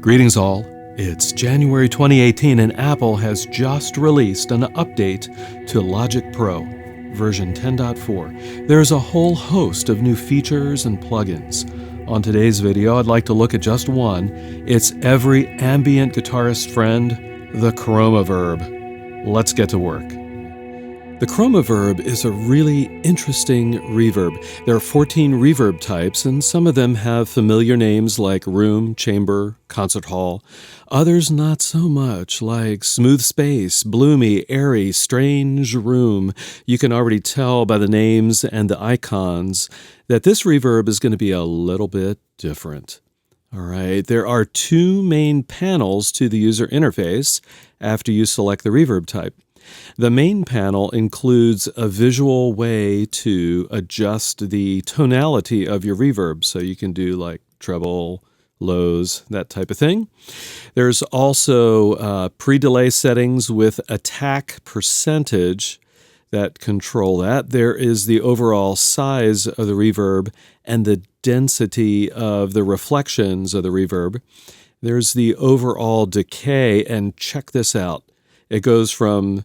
Greetings all. It's January 2018 and Apple has just released an update to Logic Pro, version 10.4. There's a whole host of new features and plugins. On today's video, I'd like to look at just one. It's every ambient guitarist friend, the ChromaVerb. Let's get to work. The ChromaVerb is a really interesting reverb. There are 14 reverb types, and some of them have familiar names like room, chamber, concert hall. Others not so much, like smooth space, bloomy, airy, strange room. You can already tell by the names and the icons that this reverb is going to be a little bit different. All right, there are two main panels to the user interface after you select the reverb type. The main panel includes a visual way to adjust the tonality of your reverb, so you can do like treble, lows, that type of thing. There's also pre-delay settings with attack percentage that control that. There is the overall size of the reverb and the density of the reflections of the reverb. There's the overall decay, and check this out. It goes from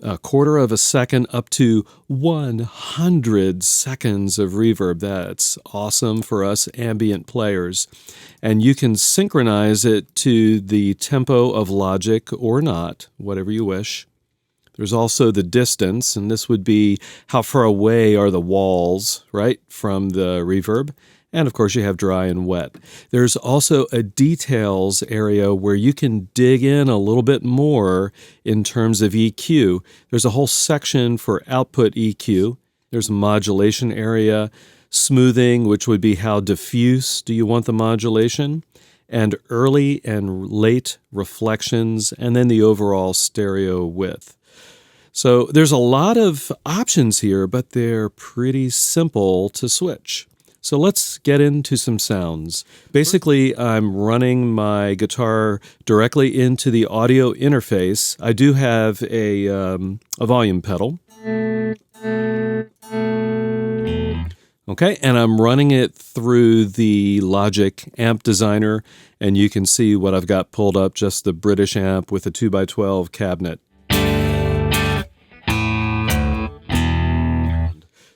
a quarter of a second up to 100 seconds of reverb. That's awesome for us ambient players. And you can synchronize it to the tempo of Logic or not, whatever you wish. There's also the distance, and this would be how far away are the walls, right, from the reverb. And of course you have dry and wet. There's also a details area where you can dig in a little bit more in terms of EQ. There's a whole section for output EQ. There's a modulation area, smoothing, which would be how diffuse do you want the modulation, and early and late reflections, and then the overall stereo width. So there's a lot of options here, but they're pretty simple to switch. So let's get into some sounds. Basically, I'm running my guitar directly into the audio interface. I do have a volume pedal. Okay, and I'm running it through the Logic Amp Designer, and you can see what I've got pulled up, just the British amp with a 2x12 cabinet.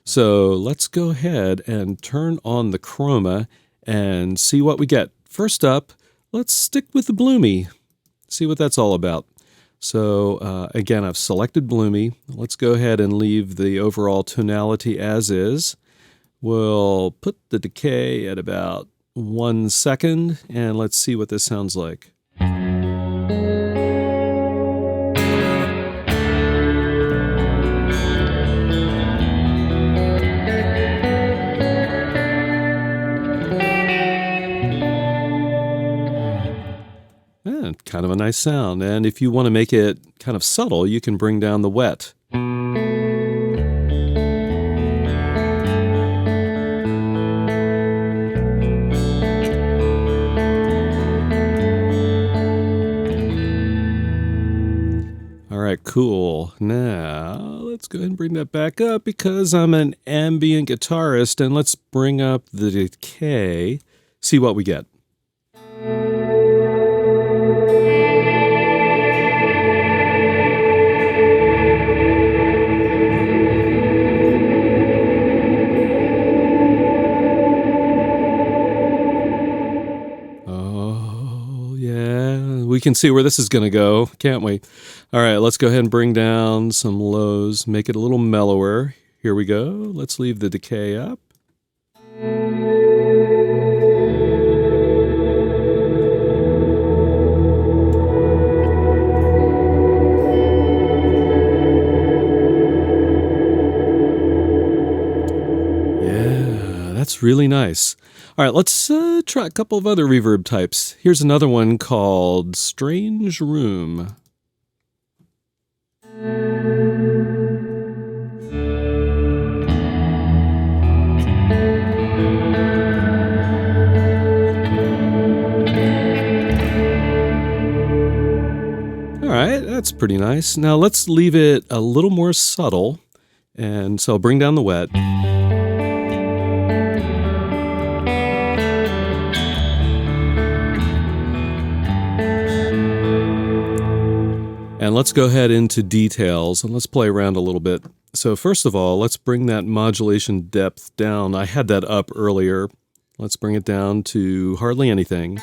So let's go ahead and turn on the chroma and see what we get. First up, let's stick with the bloomy, see what that's all about. So again, I've selected bloomy. Let's go ahead and leave the overall tonality as is. We'll put the decay at about 1 second, and let's see what this sounds like. Kind of a nice sound, and if you want to make it kind of subtle, you can bring down the wet. All right, cool. Now, let's go ahead and bring that back up because I'm an ambient guitarist, and let's bring up the decay, see what we get. We can see where this is going to go, can't we? All right, let's go ahead and bring down some lows, make it a little mellower. Here we go. Let's leave the decay up. Yeah, that's really nice. All right, let's try a couple of other reverb types. Here's another one called Strange Room. All right, that's pretty nice. Now let's leave it a little more subtle, and so I'll bring down the wet. let's go ahead into details and let's play around a little bit. So first of all, let's bring that modulation depth down. I had that up earlier. Let's bring it down to hardly anything.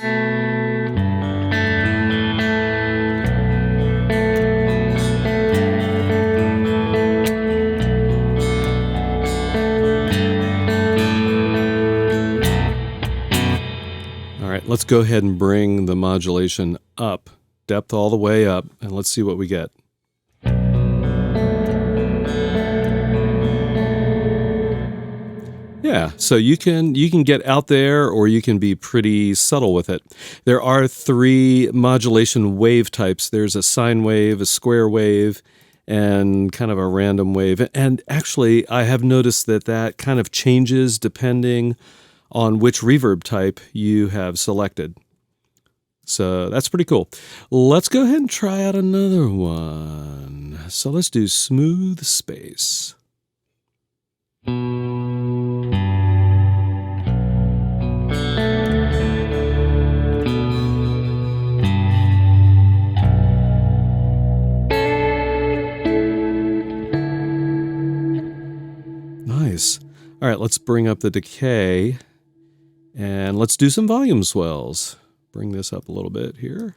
All right, let's go ahead and bring the modulation up, depth all the way up, and let's see what we get. Yeah, so you can get out there or you can be pretty subtle with it. There are 3 modulation wave types. There's a sine wave, a square wave, and kind of a random wave. And actually, I have noticed that kind of changes depending on which reverb type you have selected. So that's pretty cool. Let's go ahead and try out another one. So let's do smooth space. Nice. All right, let's bring up the decay and let's do some volume swells. Bring this up a little bit here.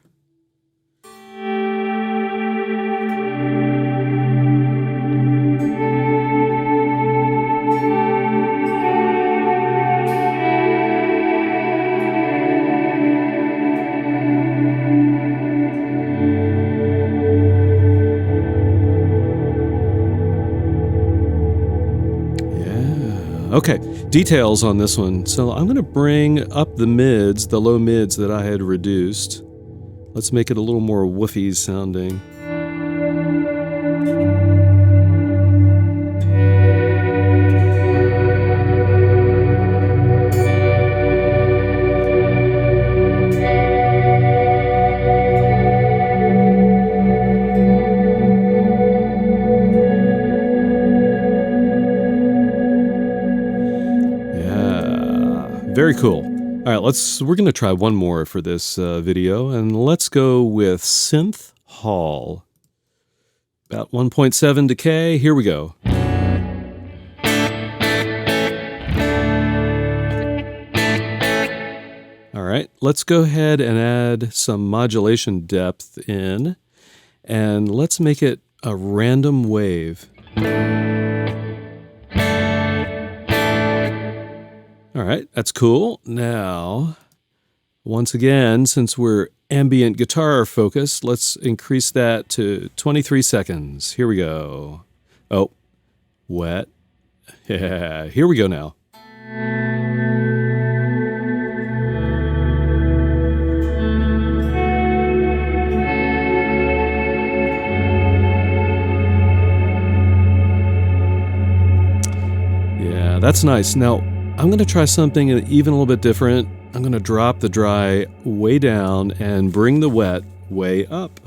Okay, details on this one. So I'm going to bring up the mids, the low mids that I had reduced. Let's make it a little more woofy sounding. Very cool. All right, we're going to try one more for this video, and let's go with Synth Hall. About 1.7 decay. Here we go. All right, let's go ahead and add some modulation depth in, and let's make it a random wave. All right, that's cool. Now, once again, since we're ambient guitar focused, let's increase that to 23 seconds. Here we go. Oh, wet. Yeah, here we go now. Yeah, that's nice. Now, I'm going to try something even a little bit different. I'm going to drop the dry way down and bring the wet way up.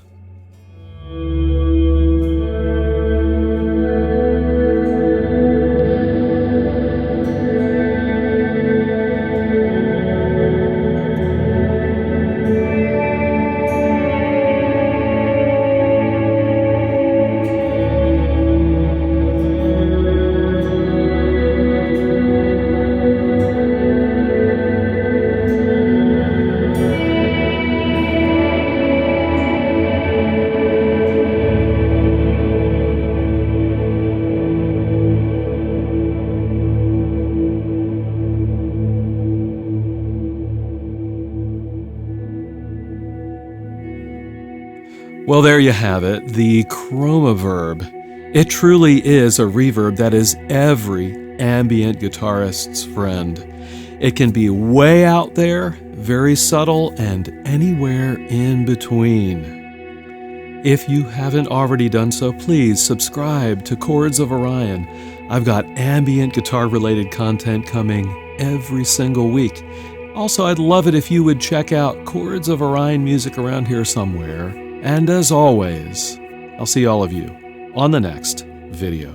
Well, there you have it, the ChromaVerb. It truly is a reverb that is every ambient guitarist's friend. It can be way out there, very subtle, and anywhere in between. If you haven't already done so, please subscribe to Chords of Orion. I've got ambient guitar-related content coming every single week. Also, I'd love it if you would check out Chords of Orion music around here somewhere. And as always, I'll see all of you on the next video.